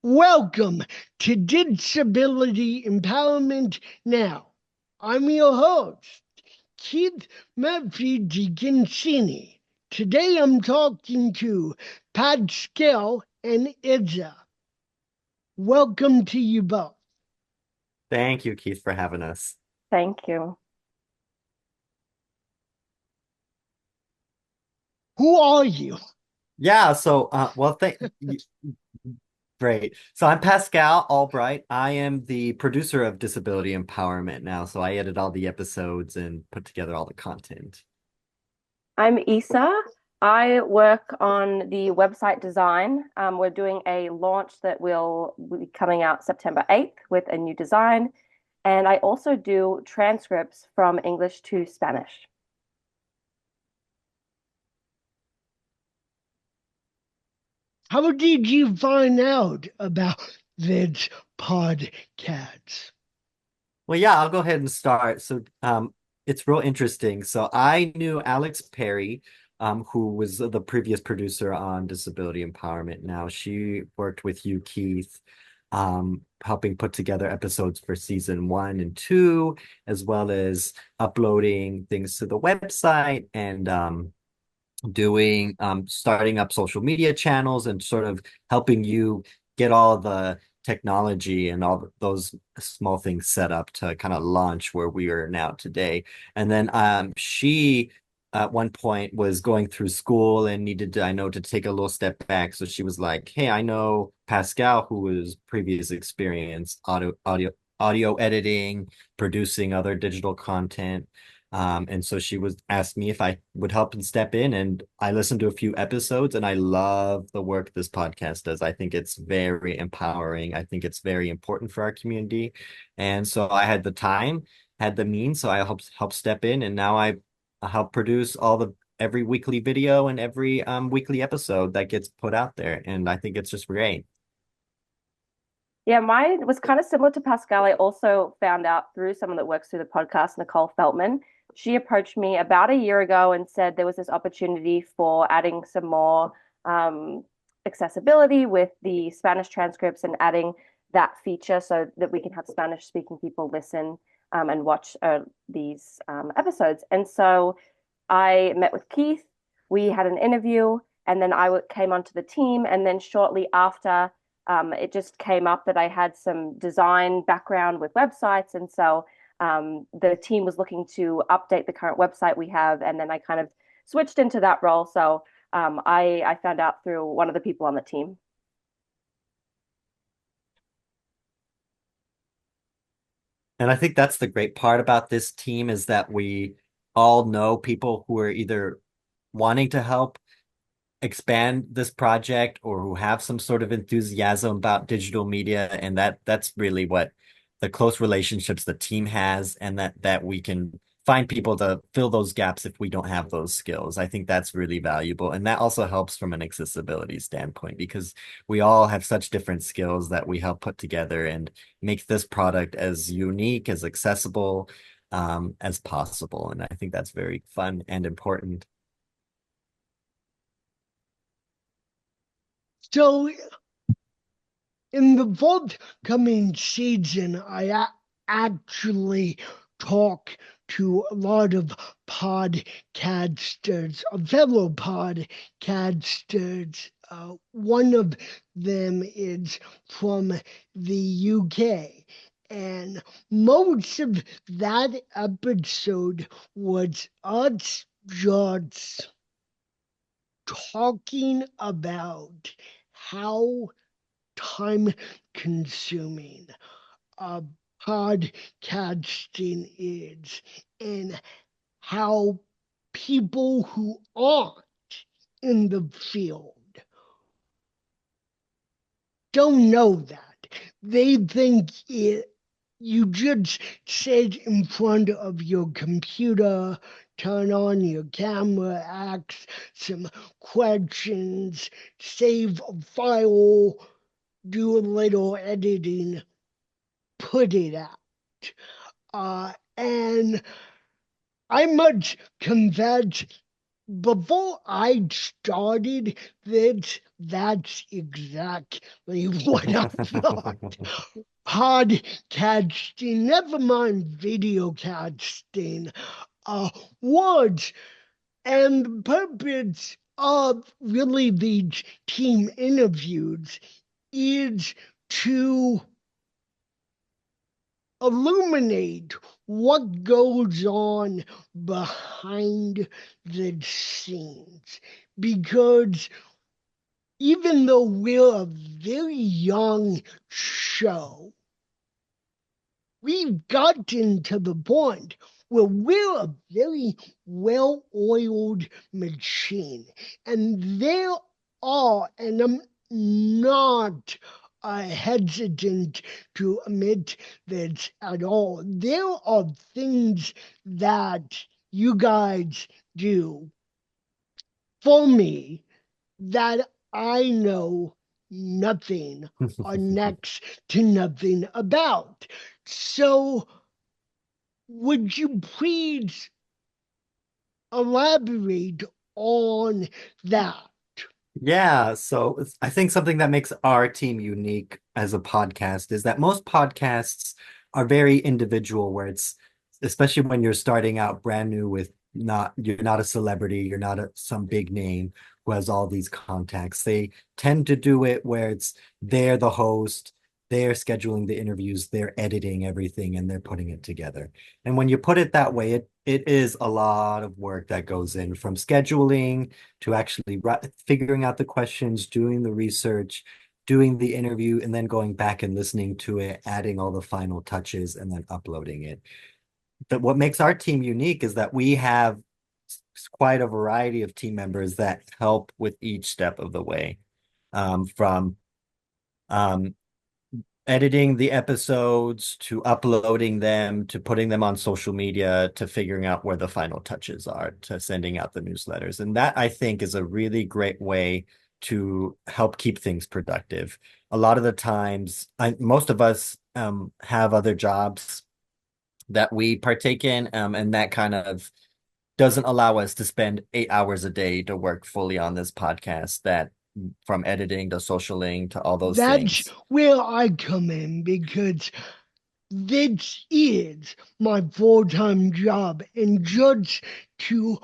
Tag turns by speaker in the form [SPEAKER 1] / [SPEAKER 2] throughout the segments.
[SPEAKER 1] Welcome to Disability Empowerment Now. I'm your host, Keith Murphy DiCincini. Today I'm talking to Pascal and Izza. Welcome to you both.
[SPEAKER 2] Thank you, Keith, for having us.
[SPEAKER 3] Thank you.
[SPEAKER 1] Who are you?
[SPEAKER 2] Yeah, thank you. Great. So I'm Pascal Albright. I am the producer of Disability Empowerment now. So I edit all the episodes and put together all the content.
[SPEAKER 3] I'm Isa. I work on the website design. We're doing a launch that will be coming out September 8th with a new design. And I also do transcripts from English to Spanish.
[SPEAKER 1] How did you find out about this podcast?
[SPEAKER 2] Well, yeah, I'll go ahead and start. It's real interesting. So I knew Alex Perry, who was the previous producer on Disability Empowerment. Now she worked with you, Keith, helping put together episodes for season 1 and 2, as well as uploading things to the website and doing starting up social media channels and sort of helping you get all the technology and all those small things set up to kind of launch where we are now today. And then she at one point was going through school and needed to, I know, to take a little step back. So she was like, "Hey, I know Pascal, who was previous experience audio editing, producing other digital content." And so she was asked me if I would help and step in, and I listened to a few episodes, and I love the work this podcast does. I think it's very empowering. I think it's very important for our community, and so I had the time, had the means, so I helped step in, and now I help produce all the every weekly video and every weekly episode that gets put out there, and I think it's just great.
[SPEAKER 3] Yeah, mine was kind of similar to Pascal. I also found out through someone that works through the podcast, Nicole Feltman. She approached me about a year ago and said there was this opportunity for adding some more um, accessibility with the Spanish transcripts and adding that feature so that we can have Spanish speaking people listen and watch these episodes. And so I met with Keith. We had an interview, and then came onto the team. And then shortly after, it just came up that I had some design background with websites. And so the team was looking to update the current website we have. And then I kind of switched into that role. So I found out through one of the people on the team.
[SPEAKER 2] And I think that's the great part about this team is that we all know people who are either wanting to help expand this project or who have some sort of enthusiasm about digital media, and that's really what the close relationships the team has, and that we can find people to fill those gaps if we don't have those skills. I think that's really valuable, and that also helps from an accessibility standpoint because we all have such different skills that we help put together and make this product as unique, as accessible as possible, and I think that's very fun and important.
[SPEAKER 1] So, in the forthcoming season, actually talk to a lot of podcasters, fellow podcasters. One of them is from the UK. And most of that episode was us just talking about how time consuming podcasting is and how people who aren't in the field don't know that. They think you just sit in front of your computer, turn on your camera, ask some questions, save a file, do a little editing, put it out. And I must confess, before I started this, that's exactly what I thought. Podcasting, never mind video casting, was, and the purpose of really these team interviews is to illuminate what goes on behind the scenes. Because even though we're a very young show, we've gotten to the point where we're a very well oiled machine. And there are, and I'm not hesitant to admit this at all, there are things that you guys do for me that I know nothing or next to nothing about. So, would you please elaborate on that?
[SPEAKER 2] Yeah, so I think something that makes our team unique as a podcast is that most podcasts are very individual, where it's especially when you're starting out brand new with not you're not a celebrity, you're not some big name who has all these contacts. They tend to do it where it's they're the host, they're scheduling the interviews, they're editing everything, and they're putting it together. And when you put it that way, it is a lot of work that goes in from scheduling to actually figuring out the questions, doing the research, doing the interview, and then going back and listening to it, adding all the final touches, and then uploading it. But what makes our team unique is that we have quite a variety of team members that help with each step of the way, from um, editing the episodes to uploading them to putting them on social media to figuring out where the final touches are to sending out the newsletters. And that I think is a really great way to help keep things productive. A lot of the times, most of us have other jobs that we partake in, and that kind of doesn't allow us to spend 8 hours a day to work fully on this podcast, that from editing to socialing to all those
[SPEAKER 1] That's
[SPEAKER 2] things.
[SPEAKER 1] where I come in because this is my full time job. And just to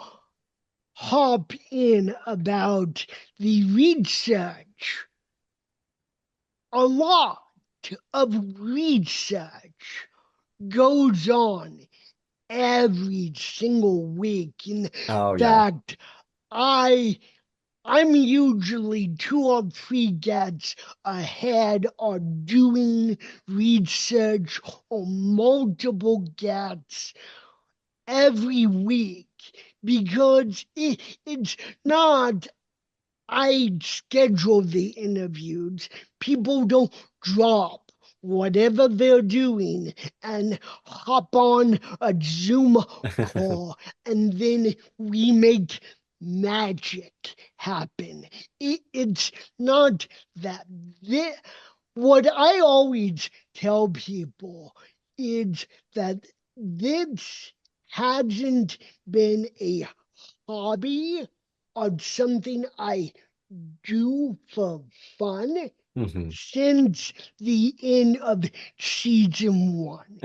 [SPEAKER 1] hop in about the research, a lot of research goes on every single week. In
[SPEAKER 2] Oh yeah.
[SPEAKER 1] fact, I I'm usually 2 or 3 gets ahead on doing research on multiple gets every week because it's not I schedule the interviews. People don't drop whatever they're doing and hop on a Zoom call and then we make magic happen. It's not that. What I always tell people is that this hasn't been a hobby or something I do for fun
[SPEAKER 2] Mhm.
[SPEAKER 1] since the end of season 1.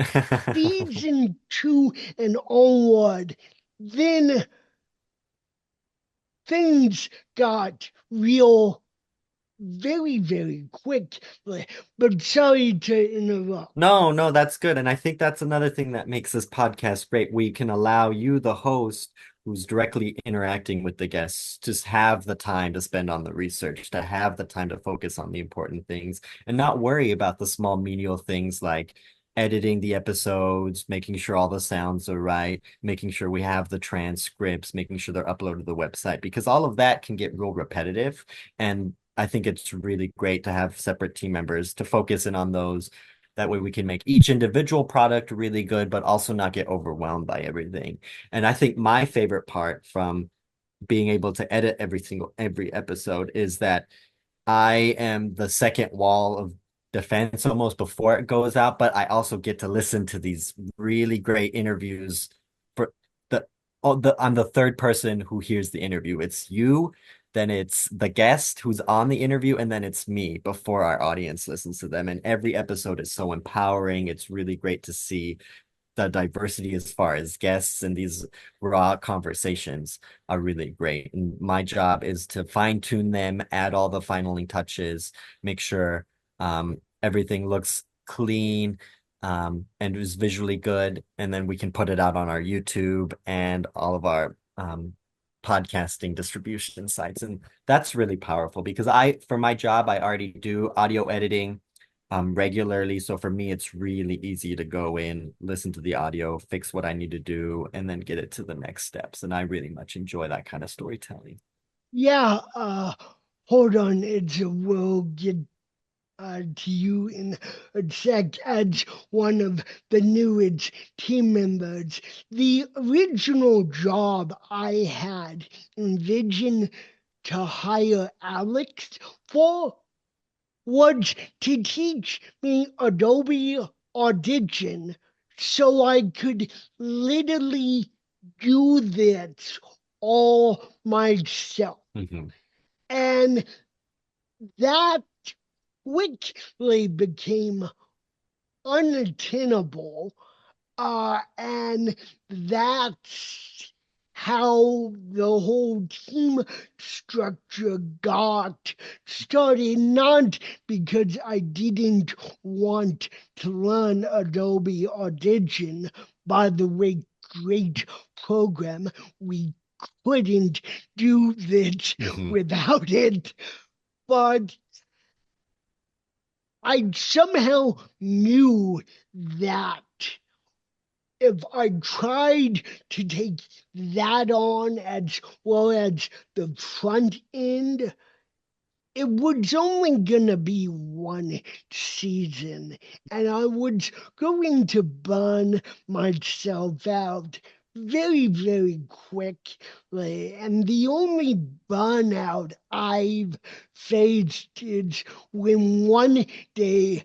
[SPEAKER 1] Season 2 and onward, then things got real very, very quick. But sorry to interrupt.
[SPEAKER 2] No, no, that's good. And I think that's another thing that makes this podcast great. We can allow you, the host, who's directly interacting with the guests, just have the time to spend on the research, to have the time to focus on the important things and not worry about the small menial things like editing the episodes, making sure all the sounds are right, making sure we have the transcripts, making sure they're uploaded to the website, because all of that can get real repetitive. And I think it's really great to have separate team members to focus in on those. That way we can make each individual product really good, but also not get overwhelmed by everything. And I think my favorite part from being able to edit every episode is that I am the second wall of defense almost before it goes out, but I also get to listen to these really great interviews for the I'm the third person who hears the interview. It's you, then it's the guest who's on the interview, and then it's me before our audience listens to them. And every episode is so empowering. It's really great to see the diversity as far as guests, and these raw conversations are really great. And my job is to fine tune them, add all the finaling touches, make sure everything looks clean and is visually good. And then we can put it out on our YouTube and all of our podcasting distribution sites. And that's really powerful because for my job, I already do audio editing regularly. So for me, it's really easy to go in, listen to the audio, fix what I need to do, and then get it to the next steps. And I really much enjoy that kind of storytelling.
[SPEAKER 1] Yeah, hold on, we'll get to you in a sec as one of the newest team members. The original job I had envisioned to hire Alex for was to teach me Adobe Audition so I could literally do this all myself.
[SPEAKER 2] Mm-hmm.
[SPEAKER 1] And that quickly became unattainable. And that's how the whole team structure got started, not because I didn't want to learn Adobe Audition. By the way, great program. We couldn't do this
[SPEAKER 2] Mm-hmm.
[SPEAKER 1] without it. But I somehow knew that if I tried to take that on as well as the front end, it was only gonna be one season, and I was going to burn myself out very, very quickly. And the only burnout I've faced is when one day,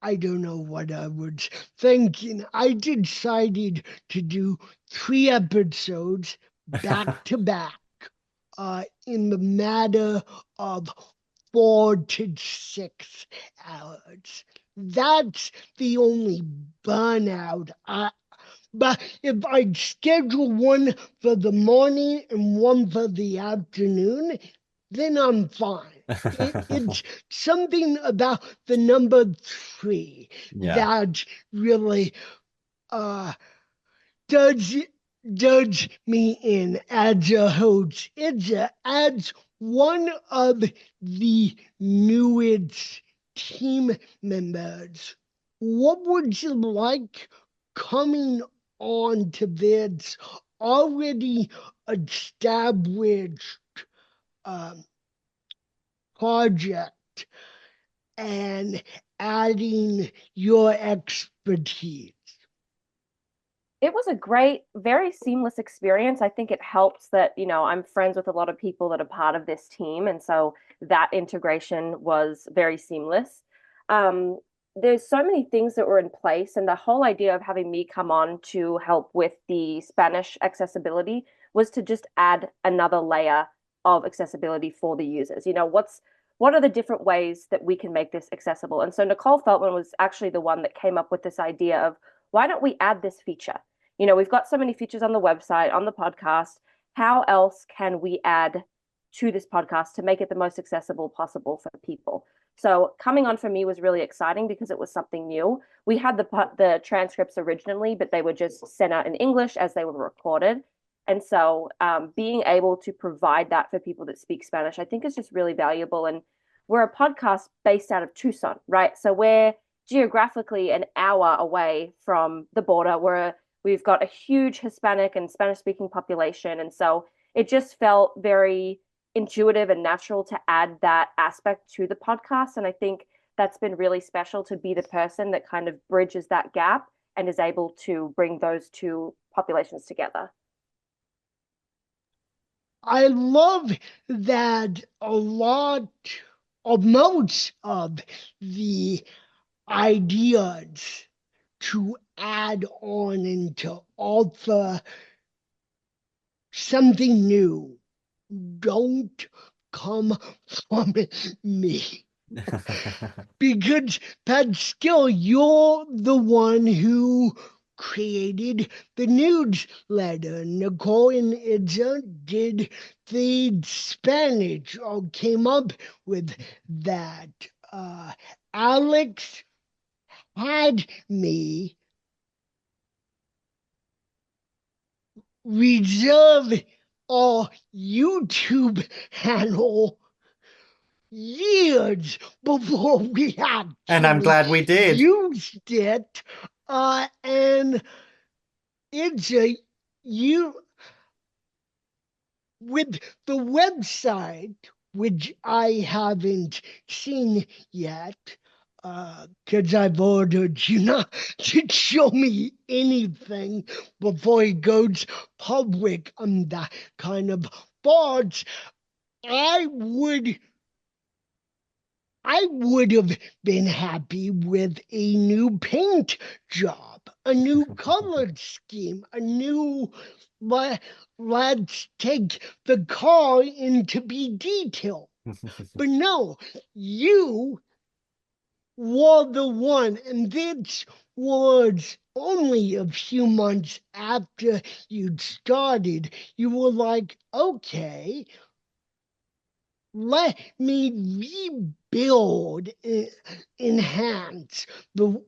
[SPEAKER 1] I don't know what I was thinking, I decided to do 3 episodes back to back in the matter of 4 to 6 hours. That's the only burnout. But if I schedule one for the morning and one for the afternoon, then I'm fine. It's something about the number 3
[SPEAKER 2] Yeah.
[SPEAKER 1] that really uh, does does me in as a host. It's as one of the newest team members. What would you like coming on to this already established um, project and adding your expertise?
[SPEAKER 3] It was a great, very seamless experience. I think it helps that, I'm friends with a lot of people that are part of this team. And so that integration was very seamless. Um, there's so many things that were in place, and the whole idea of having me come on to help with the Spanish accessibility was to just add another layer of accessibility for the users. What are the different ways that we can make this accessible? And so Nicole Feltman was actually the one that came up with this idea of why don't we add this feature? We've got so many features on the website, on the podcast. How else can we add to this podcast to make it the most accessible possible for people? So coming on for me was really exciting because it was something new. We had the transcripts originally, but they were just sent out in English as they were recorded. And so being able to provide that for people that speak Spanish, I think is just really valuable. And we're a podcast based out of Tucson, right? So we're geographically an hour away from the border. We've got a huge Hispanic and Spanish speaking population. And so it just felt very intuitive and natural to add that aspect to the podcast. And I think that's been really special to be the person that kind of bridges that gap and is able to bring those two populations together.
[SPEAKER 1] I love that a lot or most of the ideas to add on and to alter something new. Don't come from me. Because Pascal, you're the one who created the newsletter. Nicole and Itza did the Spanish or came up with that. Alex had me reserve our YouTube channel years before we
[SPEAKER 2] And I'm
[SPEAKER 1] actually
[SPEAKER 2] glad we did.
[SPEAKER 1] used it. And it's a you with the website, which I haven't seen yet, because I've ordered you not to show me anything before it goes public. I'm that kind of boss. I would I would have been happy with a new paint job, a new color scheme, a new let's take the car into be detailed. But no, you were the one, and this was only a few months after you'd started. You were like, okay, let me rebuild, enhance the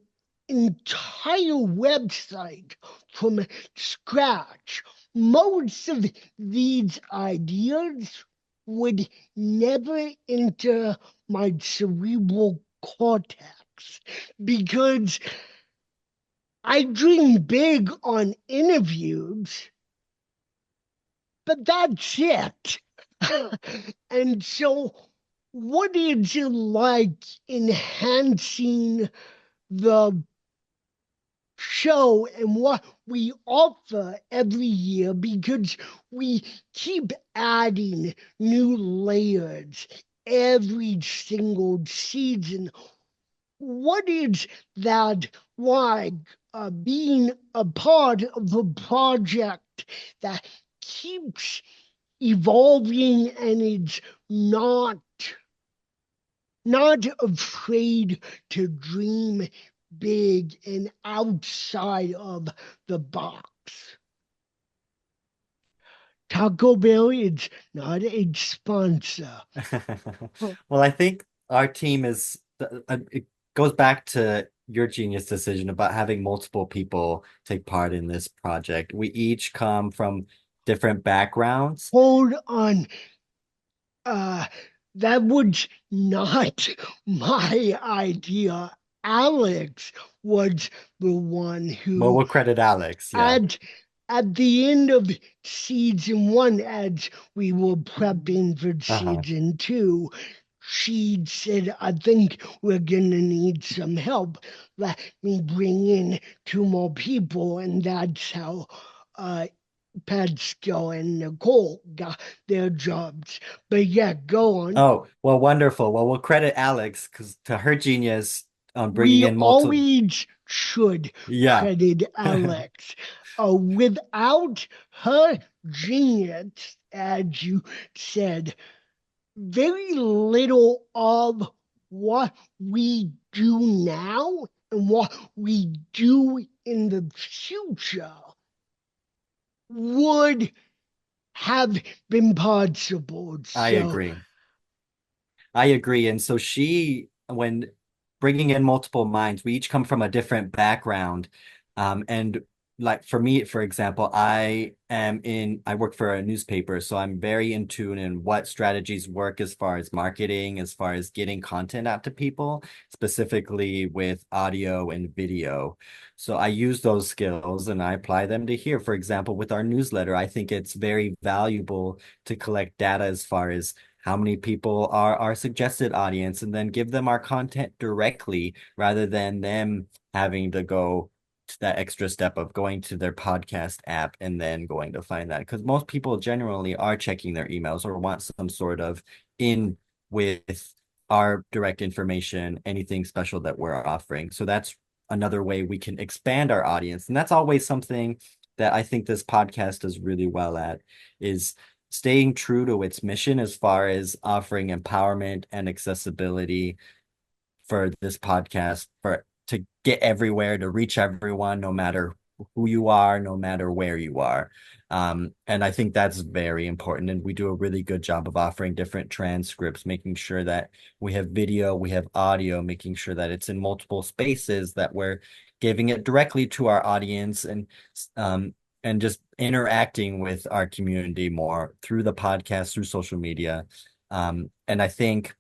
[SPEAKER 1] entire website from scratch. Most of these ideas would never enter my cerebral cortex because I dream big on interviews, but that's it. And so, what is it like enhancing the show and what we offer every year? Because we keep adding new layers every single season. What is that like, being a part of a project that keeps evolving and it's not afraid to dream big and outside of the box? Taco Bell is not a sponsor.
[SPEAKER 2] Well, I think our team is, it goes back to your genius decision about having multiple people take part in this project. We each come from different backgrounds.
[SPEAKER 1] Hold on. Uh, that was not my idea. Alex was the one
[SPEAKER 2] Well,
[SPEAKER 1] who,
[SPEAKER 2] we'll credit Alex. Yeah.
[SPEAKER 1] at at the end of season one, as we were prepping for
[SPEAKER 2] Uh-huh.
[SPEAKER 1] season two, she said, I think we're gonna need some help. Let me bring in two more people, and that's how uh, Pascal and Nicole got their jobs. But yeah, go on.
[SPEAKER 2] Oh, well, wonderful. Well, we'll credit Alex because to her genius on bringing
[SPEAKER 1] We
[SPEAKER 2] in multiple.
[SPEAKER 1] always should
[SPEAKER 2] Yeah.
[SPEAKER 1] credit Alex. Without her genius, as you said, very little of what we do now and what we do in the future would have been possible.
[SPEAKER 2] I
[SPEAKER 1] So,
[SPEAKER 2] agree. I agree. And so when bringing in multiple minds, we each come from a different background. And like for me, for example, I work for a newspaper, so I'm very in tune in what strategies work as far as marketing, as far as getting content out to people, specifically with audio and video. So I use those skills and I apply them to here. For example, with our newsletter, I think it's very valuable to collect data as far as how many people are our suggested audience and then give them our content directly rather than them having to go to that extra step of going to their podcast app and then going to find that. Because most people generally are checking their emails or want some sort of in with our direct information, anything special that we're offering. So that's another way we can expand our audience. And that's always something that I think this podcast does really well at is staying true to its mission as far as offering empowerment and accessibility for this podcast for to get everywhere, to reach everyone, no matter who you are, no matter where you are. And I think that's very important. And we do a really good job of offering different transcripts, making sure that we have video, we have audio, making sure that it's in multiple spaces, that we're giving it directly to our audience and just interacting with our community more through the podcast, through social media. And I think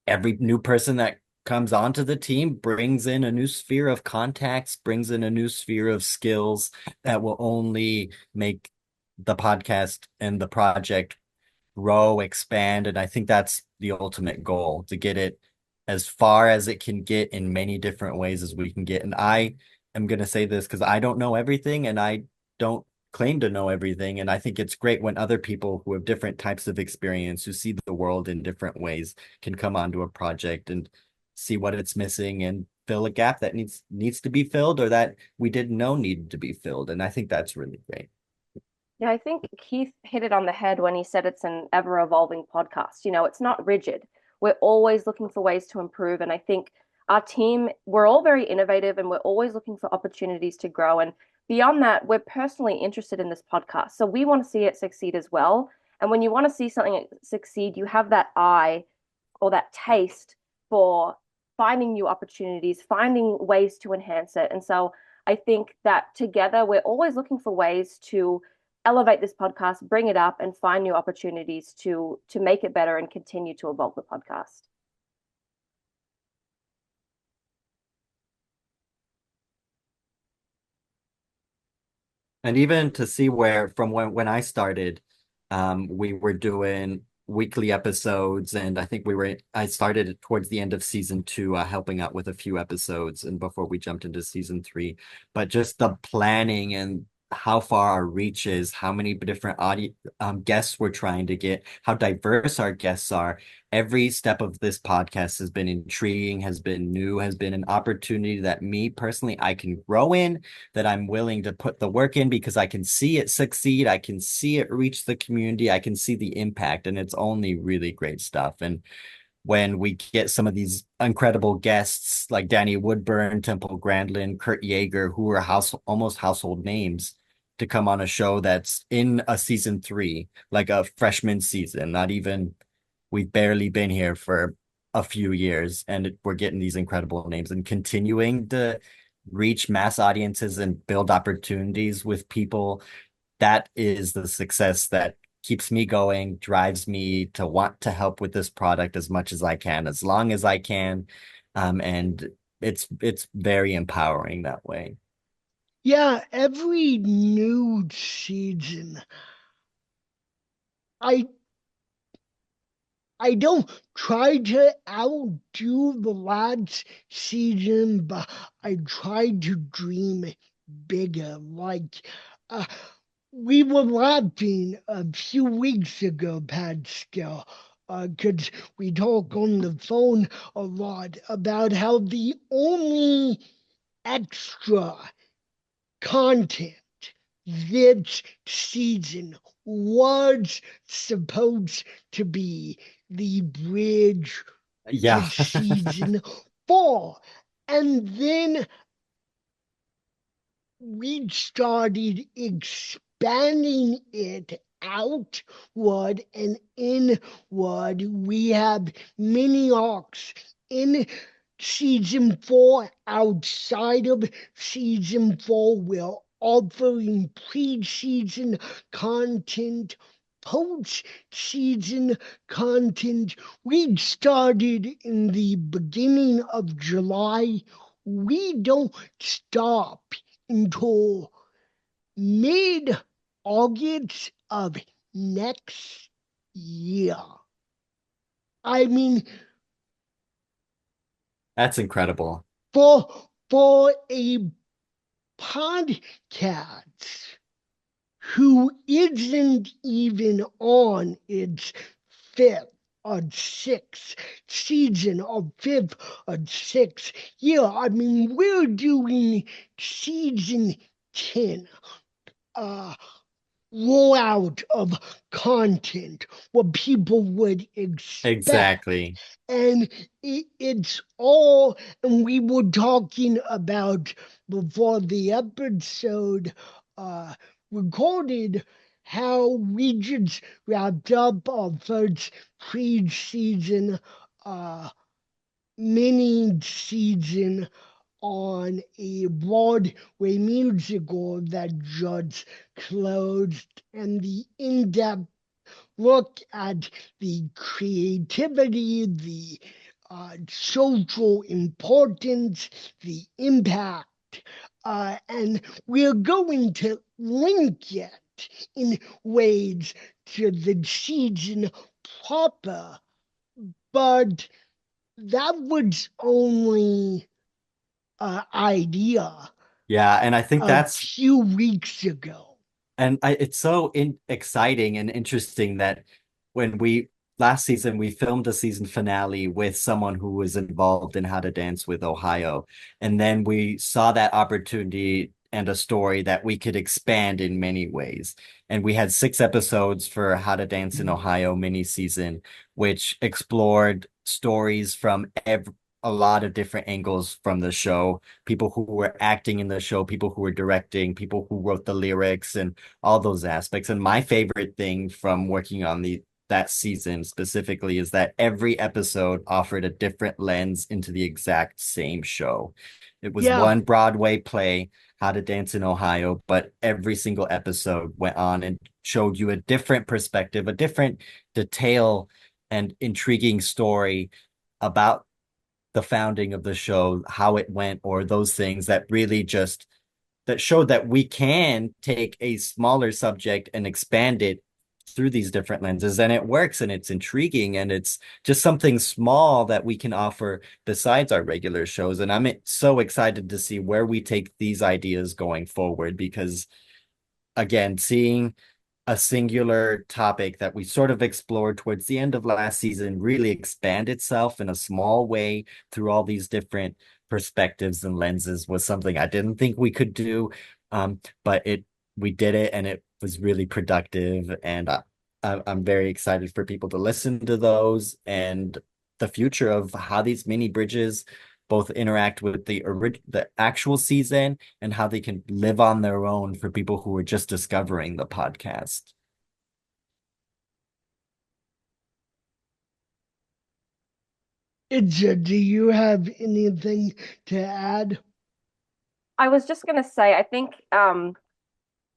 [SPEAKER 2] every new person that comes onto the team brings in a new sphere of contacts, brings in a new sphere of skills that will only make the podcast and the project grow, expand. And I think that's the ultimate goal, to get it as far as it can get in many different ways as we can get. And I am going to say this because I don't know everything and I don't claim to know everything. And I think it's great when other people who have different types of experience, who see the world in different ways, can come onto a project and see what it's missing and fill a gap that needs to be filled, or that we didn't know needed to be filled. And I think that's really great.
[SPEAKER 3] Yeah, I think Keith hit it on the head when he said it's an ever evolving podcast. It's not rigid. We're always looking for ways to improve. And I think our team, we're all very innovative and we're always looking for opportunities to grow. And beyond that, we're personally interested in this podcast. So we want to see it succeed as well. And when you want to see something succeed, you have that eye or that taste for finding new opportunities, finding ways to enhance it. And so I think that together, we're always looking for ways to elevate this podcast, bring it up, and find new opportunities to make it better and continue to evolve the podcast.
[SPEAKER 2] And even to see where from when I started, we were doing weekly episodes, and I think I started towards the end of season 2, helping out with a few episodes and before we jumped into season 3. But just the planning and how far our reach is, how many different guests we're trying to get, how diverse our guests are. Every step of this podcast has been intriguing, has been new, has been an opportunity that me personally, I can grow in, that I'm willing to put the work in because I can see it succeed. I can see it reach the community. I can see the impact, and it's only really great stuff. And when we get some of these incredible guests like Danny Woodburn, Temple Grandin, Kurt Yeager, who are almost household names, to come on a show that's in a season 3, like a freshman season, not even, we've barely been here for a few years, and we're getting these incredible names and continuing to reach mass audiences and build opportunities with people. That is the success that keeps me going, drives me to want to help with this product as much as I can, as long as I can. And it's very empowering that way.
[SPEAKER 1] Yeah, every new season, I I don't try to outdo the last season, but I try to dream bigger. Like, uh, we were laughing a few weeks ago, Pascal, because we talk on the phone a lot about how the only extra content this season was supposed to be the bridge to
[SPEAKER 2] Yeah.
[SPEAKER 1] season 4. And then we started expanding it outward and inward. We have mini arcs in season 4. Outside of season 4, we're offering pre-season content, post-season content. We started in the beginning of July. We don't stop until mid-August of next year. I mean,
[SPEAKER 2] That's incredible.
[SPEAKER 1] for a podcast who isn't even on its 5th or 6th season or 5th or 6th year. I mean, we're doing season 10 rollout of content, what people would expect.
[SPEAKER 2] Exactly.
[SPEAKER 1] And it's all, and we were talking about before the episode uh, recorded how we just wrapped up our first pre-season uh, mini season on a Broadway musical that just closed, and the in depth look at the creativity, the social importance, the impact. And we're going to link it in ways to the season proper, but that was only idea
[SPEAKER 2] Yeah, and I think
[SPEAKER 1] a
[SPEAKER 2] that's
[SPEAKER 1] few weeks ago.
[SPEAKER 2] it's so exciting and interesting that when we last season we filmed a season finale with someone who was involved in How to Dance with Ohio, and then we saw that opportunity and a story that we could expand in many ways. And we had 6 episodes for How to Dance in Ohio mini season, which explored stories from a lot of different angles from the show, people who were acting in the show, people who were directing, people who wrote the lyrics, and all those aspects. And my favorite thing from working on the that season specifically is that every episode offered a different lens into the exact same show. It was
[SPEAKER 1] Yeah,
[SPEAKER 2] one Broadway play, How to Dance in Ohio, but every single episode went on and showed you a different perspective, a different detail and intriguing story about the founding of the show, how it went, or those things that really just that showed that we can take a smaller subject and expand it through these different lenses, and it works, and it's intriguing, and it's just something small that we can offer besides our regular shows. And I'm so excited to see where we take these ideas going forward, because again, seeing a singular topic that we sort of explored towards the end of last season really expand itself in a small way through all these different perspectives and lenses was something I didn't think we could do. But we did it, and it was really productive. And I'm very excited for people to listen to those and the future of how these mini bridges both interact with the actual season and how they can live on their own for people who are just discovering the podcast.
[SPEAKER 1] do you have anything to add?
[SPEAKER 3] I was just going to say, I think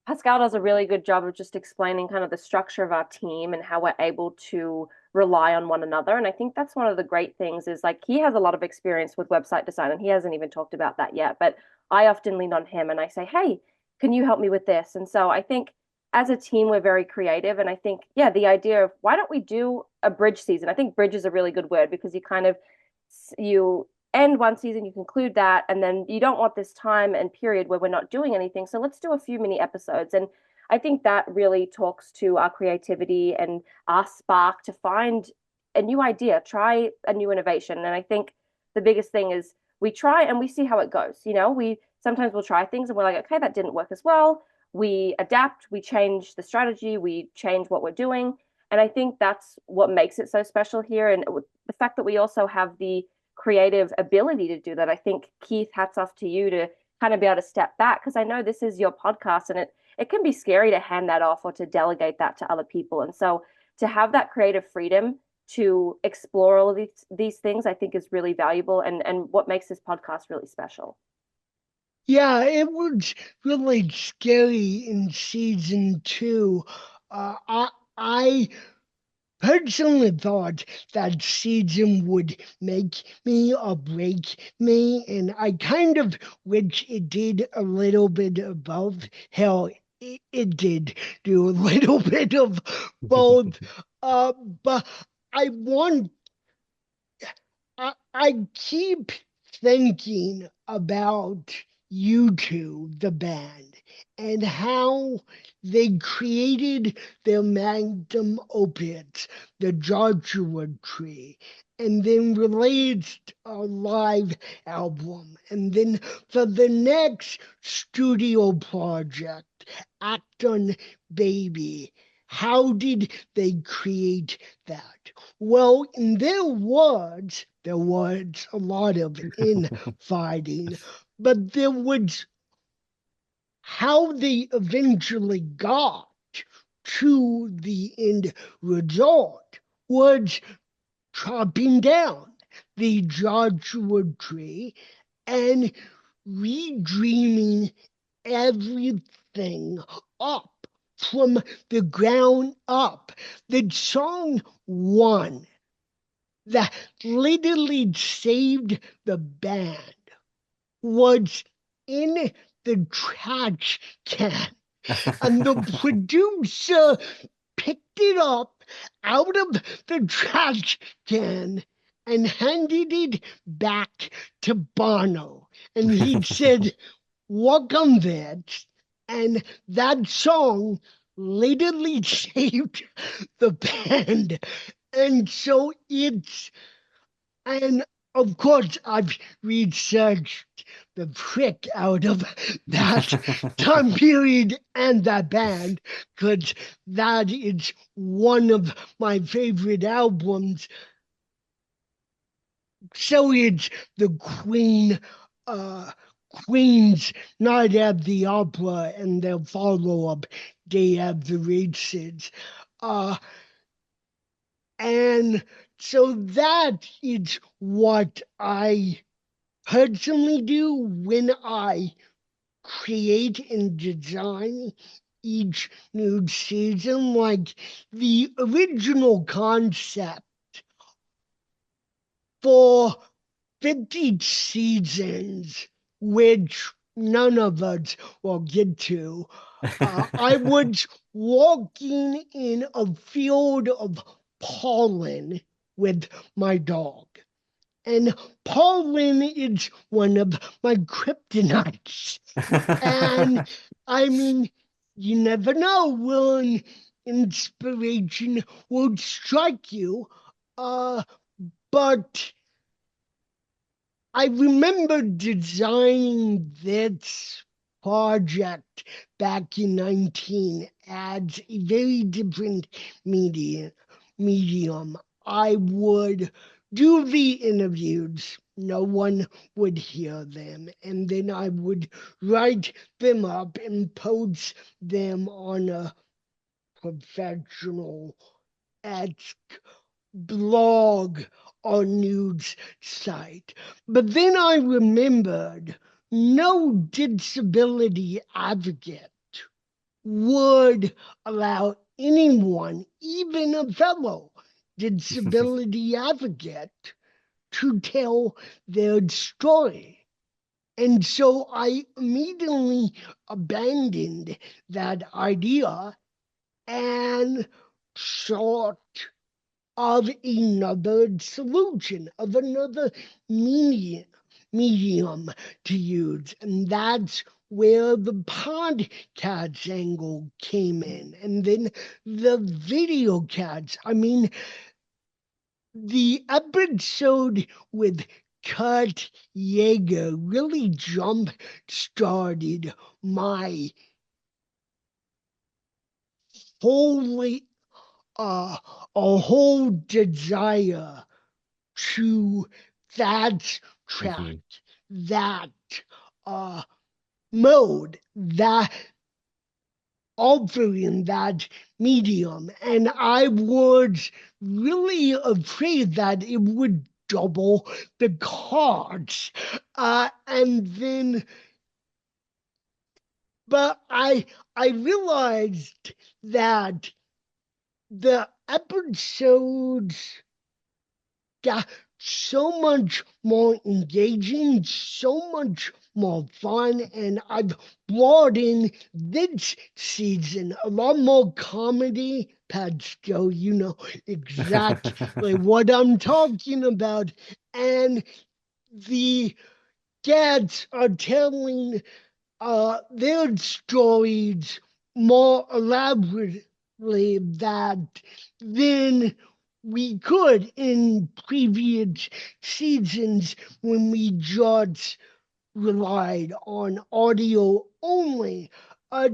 [SPEAKER 3] Pascal does a really good job of just explaining kind of the structure of our team and how we're able to rely on one another. And I think that's one of the great things is like he has a lot of experience with website design and he hasn't even talked about that yet. But I often lean on him and I say, hey, can you help me with this? And so I think as a team, we're very creative. And I think, yeah, the idea of why don't we do a bridge season? I think bridge is a really good word because you kind of, you end one season, you conclude that, and then you don't want this time and period where we're not doing anything. So let's do a few mini episodes. And I think that really talks to our creativity and our spark to find a new idea, try a new innovation. And I think the biggest thing is we try and we see how it goes. You know, we sometimes we'll try things and we're like, okay, that didn't work as well. We adapt, we change the strategy, we change what we're doing. And I think that's what makes it so special here. And the fact that we also have the creative ability to do that. I think Keith, hats off to you to kind of be able to step back because I know this is your podcast and it can be scary to hand that off or to delegate that to other people. And so to have that creative freedom to explore all of these things, I think is really valuable and what makes this podcast really special.
[SPEAKER 1] Yeah, it was really scary in season 2. I personally thought that season would make me or break me, and I kind of wish it did a little bit of both. Hell, it did do a little bit of both. Uh, but I want, I keep thinking about U2, the band, and how they created their magnum opus, the Joshua Tree, and then released a live album. And then for the next studio project, Acton Baby, how did they create that? Well, in there was a lot of infighting, but there was how they eventually got to the end result was chopping down the Joshua Tree and redreaming everything up from the ground up. The song One that literally saved the band was in the trash can. And the producer picked it up out of the trash can and handed it back to Bono. And he said, "Work on that." And that song literally saved the band. And so and of course, I've researched the frick out of that time period and that band because that is one of my favorite albums. So it's the Queen's Night at the Opera and their follow-up Day at the Races. Uh, and so that is what I personally do when I create and design each new season. Like the original concept for 50 seasons, which none of us will get to, I was walking in a field of pollen with my dog. And pollen is one of my kryptonites. And I mean, you never know when inspiration will strike you. But I remember designing this project back in 19 as a very different medium. I would do the interviews, no one would hear them, and then I would write them up and post them on a professional-esque blog or news site. But then I remembered no disability advocate would allow anyone, even a fellow disability advocate, to tell their story. And so I immediately abandoned that idea and sought of another solution, of another medium to use. And that's where the podcast angle came in. And then the video cats. I mean, the episode with Kurt Yeager really jump-started my wholly a whole desire to that track, that mode, that offering, that medium. And I was really afraid that it would double the cards. And then, but I realized that the episodes got so much more engaging, so much more fun, and I've brought in this season a lot more comedy. Pascal, you know exactly what I'm talking about. And the cats are telling their stories more elaborately that than we could in previous seasons when we just relied on audio only.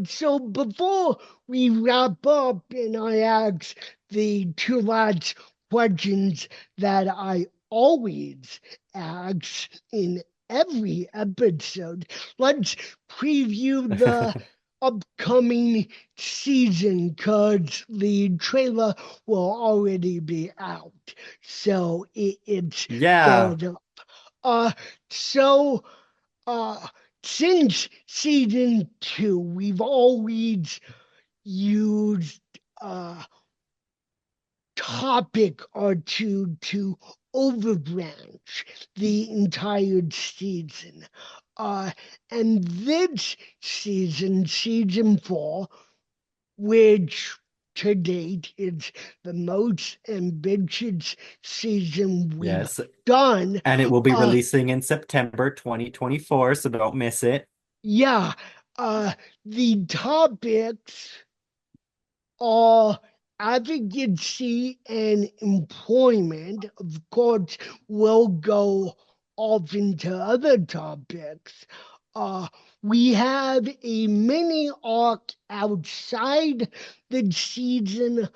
[SPEAKER 1] So before we wrap up and I ask the two last questions that I always ask in every episode, let's preview the upcoming season because the trailer will already be out. So it's
[SPEAKER 2] Yeah.
[SPEAKER 1] fair enough. Uh, so uh, since season two, we've always used a topic or two to overbranch the entire season. Uh, and this season, season four, which to date is the most ambitious season we've
[SPEAKER 2] Yes.
[SPEAKER 1] done,
[SPEAKER 2] And it will be
[SPEAKER 1] uh,
[SPEAKER 2] releasing in September 2024, so don't miss it.
[SPEAKER 1] yeah, the topics are advocacy and employment. Of course, we'll go off into other topics. Uh, we have a mini arc outside the season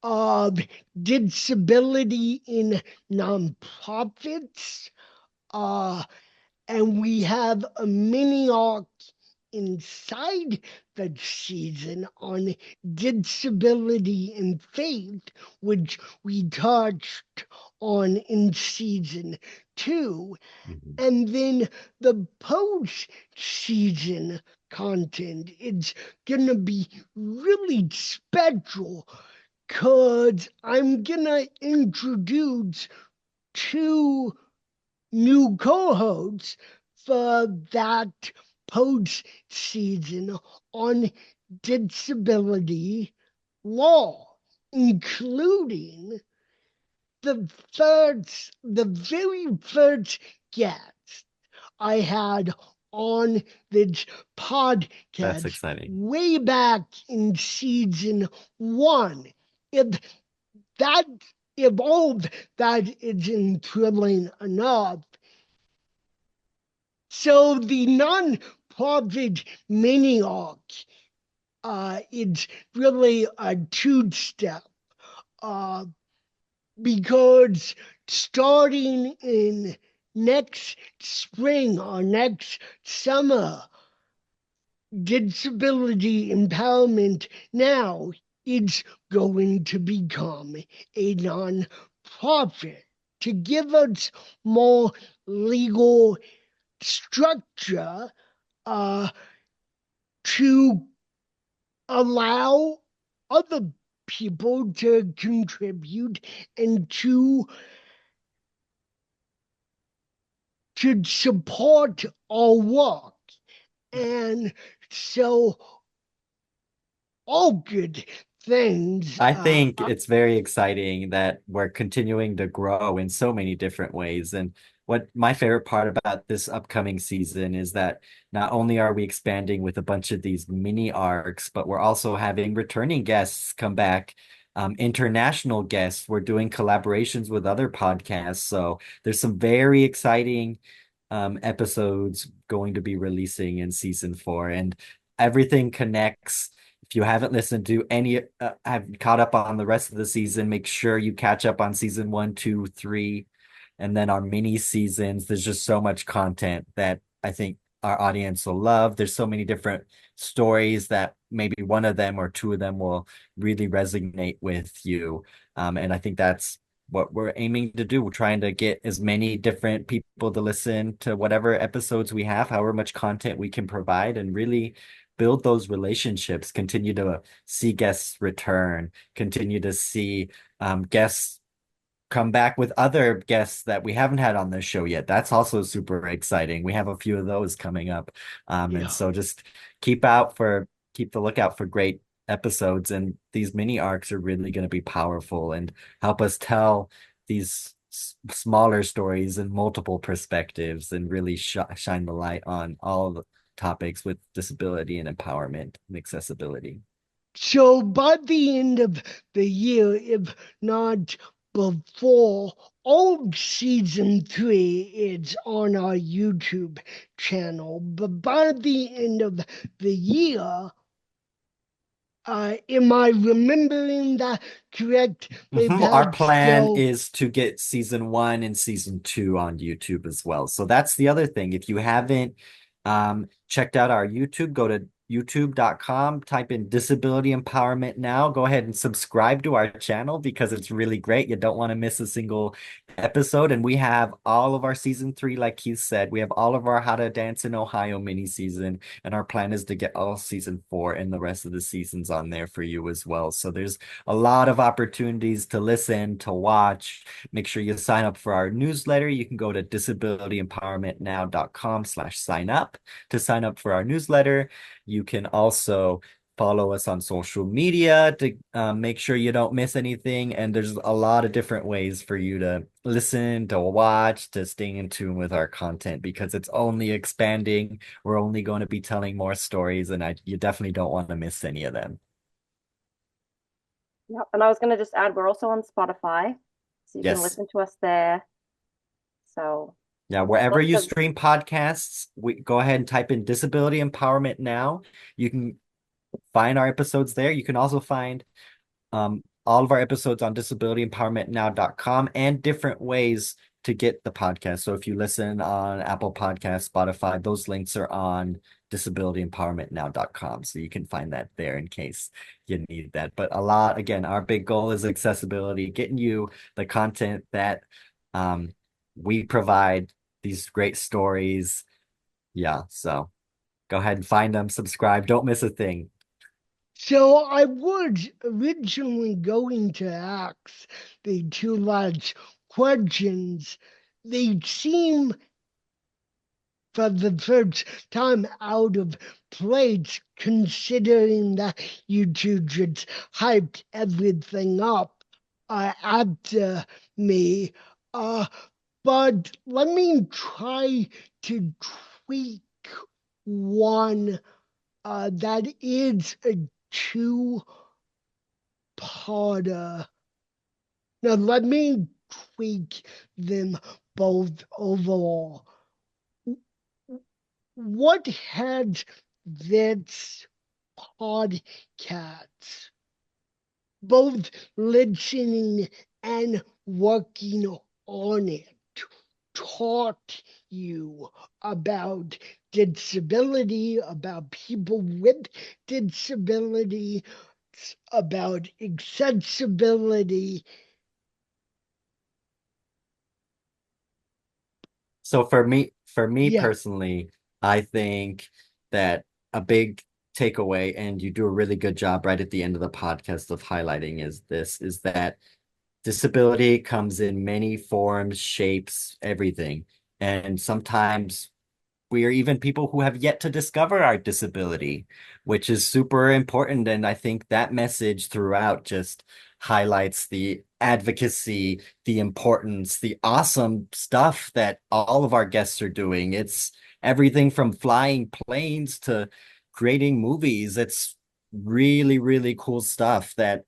[SPEAKER 1] of disability in nonprofits. Uh, and we have a mini arc inside the season on disability and faith, which we touched on in season two.
[SPEAKER 2] Mhm.
[SPEAKER 1] And then the post season content is gonna be really special because I'm gonna introduce two new co-hosts for that post-season on disability law, including the very first guest I had on this
[SPEAKER 2] That's
[SPEAKER 1] podcast
[SPEAKER 2] exciting.
[SPEAKER 1] way back in season one. If that if all of that isn't thrilling enough, so the non-profit mini-arc is really a two-step uh, because starting in next spring or next summer, disability empowerment now is going to become a non-profit to give us more legal structure uh, to allow other people to contribute and to support our work. And so all good things.
[SPEAKER 2] I think it's very exciting that we're continuing to grow in so many different ways. And what my favorite part about this upcoming season is that not only are we expanding with a bunch of these mini arcs, but we're also having returning guests come back, international guests. We're doing collaborations with other podcasts. So there's some very exciting episodes going to be releasing in season four, and everything connects. If you haven't listened to any, have caught up on the rest of the season, make sure you catch up on season one, two, three, and then our mini seasons. There's just so much content that I think our audience will love. There's so many different stories that maybe one of them or two of them will really resonate with you. And I think that's what we're aiming to do. We're trying to get as many different people to listen to whatever episodes we have, however much content we can provide, and really build those relationships, continue to see guests return, continue to see guests come back with other guests that we haven't had on this show yet. That's also super exciting. We have a few of those coming up. And
[SPEAKER 1] Yeah,
[SPEAKER 2] so just keep the lookout for great episodes. And these mini arcs are really going to be powerful and help us tell these smaller stories in multiple perspectives and really shine the light on all topics with disability and empowerment and accessibility.
[SPEAKER 1] So by the end of the year, if not before, all of season 3 is on our YouTube channel. But by the end of the year, am I remembering that correct? They've
[SPEAKER 2] Our
[SPEAKER 1] had
[SPEAKER 2] plan
[SPEAKER 1] still.
[SPEAKER 2] is to get season 1 and season 2 on YouTube as well. So that's the other thing. If you haven't checked out our YouTube, go to youtube.com, type in Disability Empowerment Now. Go ahead and subscribe to our channel because it's really great. You don't want to miss a single episode. And we have all of our season 3, like Keith said, we have all of our How to Dance in Ohio mini season. And our plan is to get all season 4 and the rest of the seasons on there for you as well. So there's a lot of opportunities to listen, to watch. Make sure you sign up for our newsletter. You can go to disabilityempowermentnow.com/sign up to sign up for our newsletter. You can also follow us on social media to make sure you don't miss anything. And there's a lot of different ways for you to listen, to watch, to stay in tune with our content because it's only expanding. We're only going to be telling more stories, and you definitely don't want to miss any of them.
[SPEAKER 3] Yep. And I was going to just add, we're also on Spotify, so you can
[SPEAKER 2] Yes.
[SPEAKER 3] listen to us there. So
[SPEAKER 2] Yeah, wherever you
[SPEAKER 3] lots of
[SPEAKER 2] stream podcasts, we go ahead and type in Disability Empowerment Now. You can find our episodes there. You can also find all of our episodes on disabilityempowermentnow.com and different ways to get the podcast. So if you listen on Apple Podcasts, Spotify, those links are on disabilityempowermentnow.com. So you can find that there in case you need that. But again, our big goal is accessibility, getting you the content that we provide, these great stories. Yeah, so go ahead and find them, subscribe, don't miss a thing.
[SPEAKER 1] So I was originally going to ask the two last questions. They seem, for the first time, out of place, considering that you two just hyped everything up after me. But let me try to tweak one that is a two-parter. Now, let me tweak them both overall. What has this podcast, both listening and working on it, taught you about disability, about people with disability, about accessibility?
[SPEAKER 2] So for me
[SPEAKER 1] Yeah.
[SPEAKER 2] personally, I think that a big takeaway, and you do a really good job right at the end of the podcast of highlighting is that disability comes in many forms, shapes, everything. And sometimes we are even people who have yet to discover our disability, which is super important. And I think that message throughout just highlights the advocacy, the importance, the awesome stuff that all of our guests are doing. It's everything from flying planes to creating movies. It's really, really cool stuff that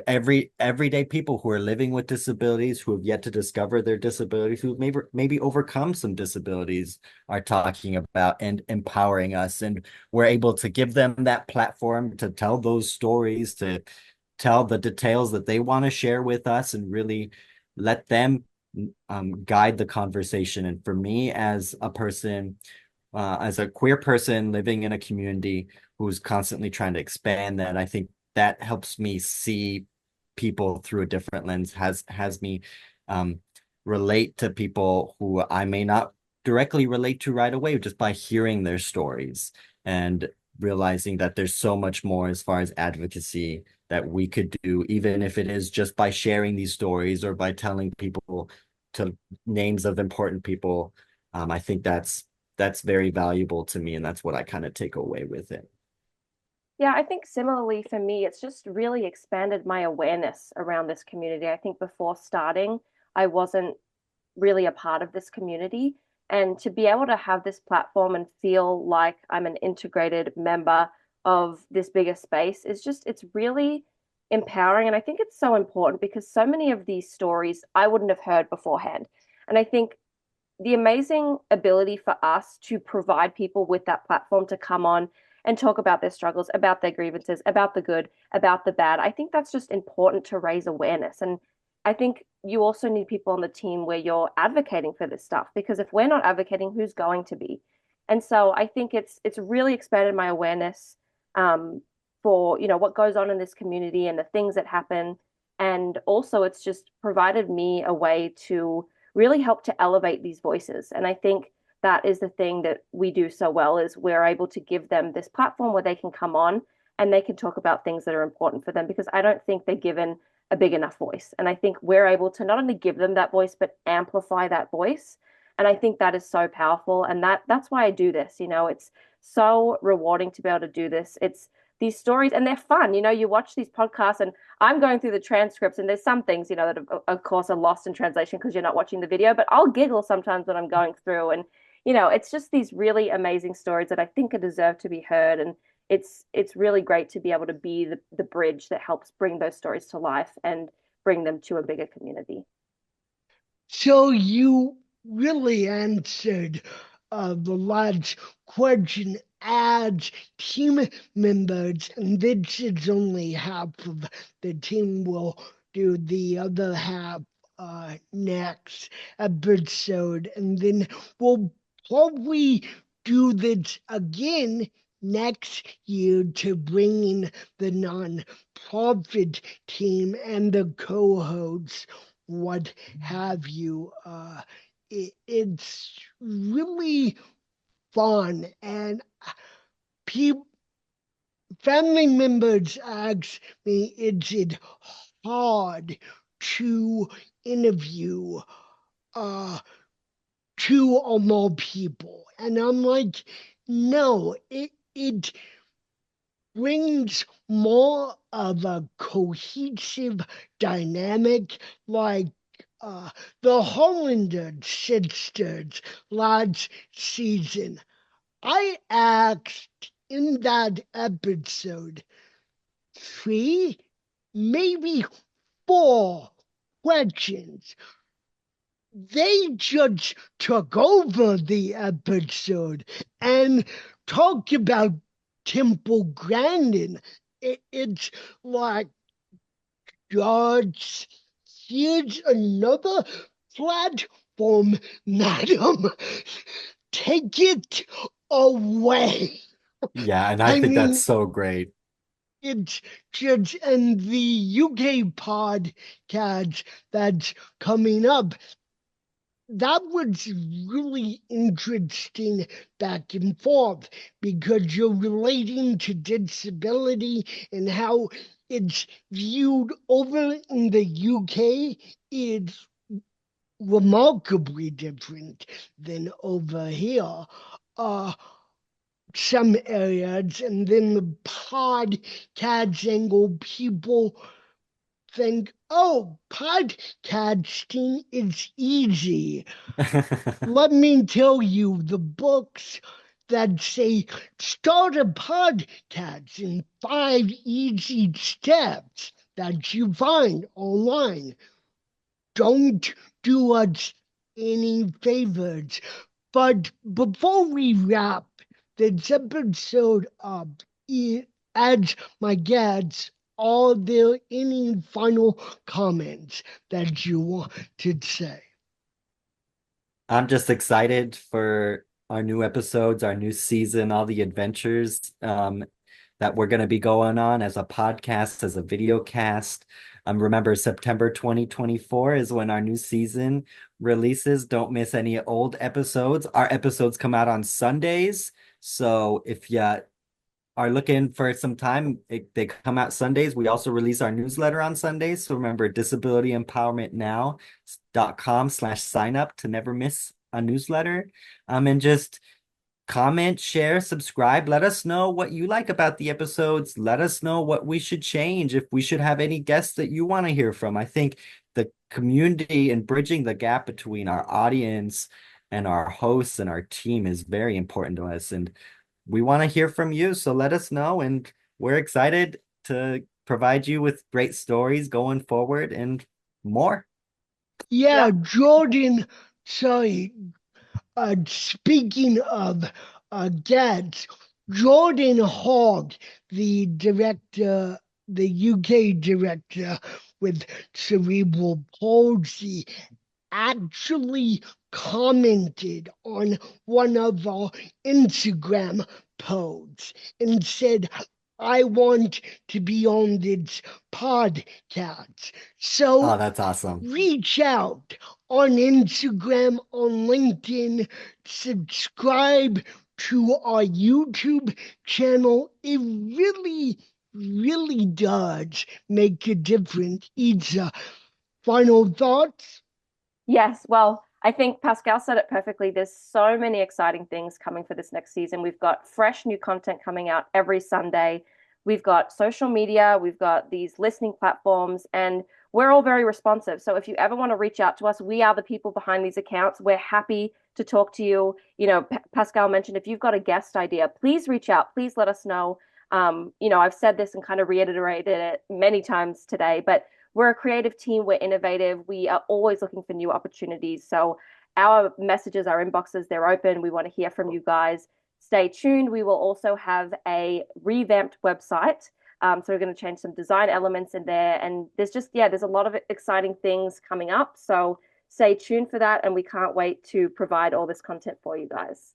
[SPEAKER 2] everyday people who are living with disabilities, who have yet to discover their disabilities, who maybe overcome some disabilities, are talking about and empowering us. And we're able to give them that platform to tell those stories, to tell the details that they want to share with us, and really let them guide the conversation. And for me, as a queer person living in a community who's constantly trying to expand that, I think that helps me see people through a different lens, has me um, relate to people who I may not directly relate to right away just by hearing their stories and realizing that there's so much more as far as advocacy that we could do, even if it is just by sharing these stories or by telling people to names of important people. I think that's very valuable to me, and that's what I kind of take away with it.
[SPEAKER 3] Yeah, I think similarly for me, it's just really expanded my awareness around this community. I think before starting, I wasn't really a part of this community. And to be able to have this platform and feel like I'm an integrated member of this bigger space is just, it's really empowering. And I think it's so important because so many of these stories I wouldn't have heard beforehand. And I think the amazing ability for us to provide people with that platform to come on and talk about their struggles, about their grievances, about the good, about the bad. I think that's just important to raise awareness. And I think you also need people on the team where you're advocating for this stuff because if we're not advocating, who's going to be? And so I think it's really expanded my awareness for what goes on in this community and the things that happen. And also it's just provided me a way to really help to elevate these voices. And I think that is the thing that we do so well is we're able to give them this platform where they can come on and they can talk about things that are important for them because I don't think they're given a big enough voice. And I think we're able to not only give them that voice, but amplify that voice. And I think that is so powerful. And that's why I do this. It's so rewarding to be able to do this. It's these stories and they're fun. You watch these podcasts and I'm going through the transcripts and there's some things, that of course are lost in translation because you're not watching the video, but I'll giggle sometimes when I'm going through and it's just these really amazing stories that I think are deserve to be heard. And it's really great to be able to be the bridge that helps bring those stories to life and bring them to a bigger community.
[SPEAKER 1] So you really answered the last question as team members, and this is only half of the team. Will do the other half next episode, and then we'll probably do this again next year to bring in the nonprofit team and the co-hosts, what have you. It's really fun, and people, family members ask me, is it hard to interview two or more people? And I'm like, no, it brings more of a cohesive dynamic, like the Hollander sisters last season. I asked in that episode 3, maybe 4 questions. They just took over the episode and talked about Temple Grandin. It's like, George, here's another platform, madam. Take it away.
[SPEAKER 2] Yeah, and I
[SPEAKER 1] I
[SPEAKER 2] think that's
[SPEAKER 1] mean,
[SPEAKER 2] so great.
[SPEAKER 1] it's just, and the UK podcast that's coming up, that was really interesting back and forth because you're relating to disability and how it's viewed over in the UK is remarkably different than over here. Some areas, and then the podcast angle, people think, oh, podcasting is easy. Let me tell you, the books that say start a podcast in 5 easy steps that you find online don't do us any favors. But before we wrap this episode up, as my guests, are there any final comments that you want to say?
[SPEAKER 2] I'm just excited for our new episodes, our new season, all the adventures that we're going to be going on as a podcast, as a video cast. Remember, September 2024 is when our new season releases. Don't miss any old episodes. Our episodes come out on Sundays. So if you are looking for some time, they come out Sundays. We also release our newsletter on Sundays. So remember, disabilityempowermentnow.com/sign up to never miss a newsletter. And just comment, share, subscribe. Let us know what you like about the episodes. Let us know what we should change, if we should have any guests that you want to hear from. I think the community and bridging the gap between our audience and our hosts and our team is very important to us. And we want to hear from you. So let us know. And we're excited to provide you with great stories going forward and more.
[SPEAKER 1] Yeah,
[SPEAKER 3] Yeah.
[SPEAKER 1] Jordan, sorry, speaking of dads, Jordan Hogg, the director, the UK director with cerebral palsy, actually commented on one of our Instagram posts and said, I want to be on this podcast.
[SPEAKER 2] Oh,
[SPEAKER 1] So
[SPEAKER 2] that's awesome.
[SPEAKER 1] reach out on Instagram, on LinkedIn, subscribe to our YouTube channel. It really, really does make a difference. Isa, final thoughts?
[SPEAKER 3] Yes, well, I think Pascal said it perfectly. There's so many exciting things coming for this next season. We've got fresh new content coming out every Sunday. We've got social media, we've got these listening platforms, and we're all very responsive. So if you ever want to reach out to us, we are the people behind these accounts. We're happy to talk to you. Pascal mentioned if you've got a guest idea, please reach out. Please let us know. I've said this and kind of reiterated it many times today, but we're a creative team, we're innovative, we are always looking for new opportunities. So our messages, our inboxes, they're open. We want to hear from you guys. Stay tuned. We will also have a revamped website. So we're going to change some design elements in there. And there's a lot of exciting things coming up. So stay tuned for that. And we can't wait to provide all this content for you guys.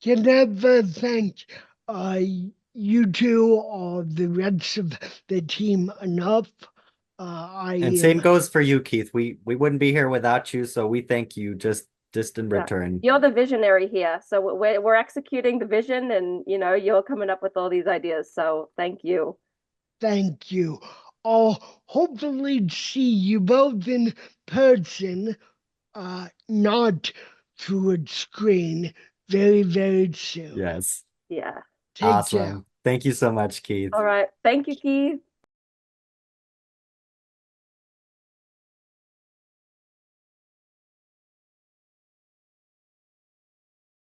[SPEAKER 1] Can never thank uh, you two or the rest of the team enough. I
[SPEAKER 2] And
[SPEAKER 1] am
[SPEAKER 2] same goes for you, Keith. We wouldn't be here without you, so we thank you just in
[SPEAKER 3] Yeah.
[SPEAKER 2] return.
[SPEAKER 3] You're the visionary here. So we're executing the vision and you're coming up with all these ideas. So thank you.
[SPEAKER 1] thank you. I'll hopefully see you both in person, not through a screen, very, very soon.
[SPEAKER 2] Yes.
[SPEAKER 3] Yeah.
[SPEAKER 1] Take care.
[SPEAKER 2] Awesome. Thank you so much, Keith.
[SPEAKER 3] All right. Thank you, Keith.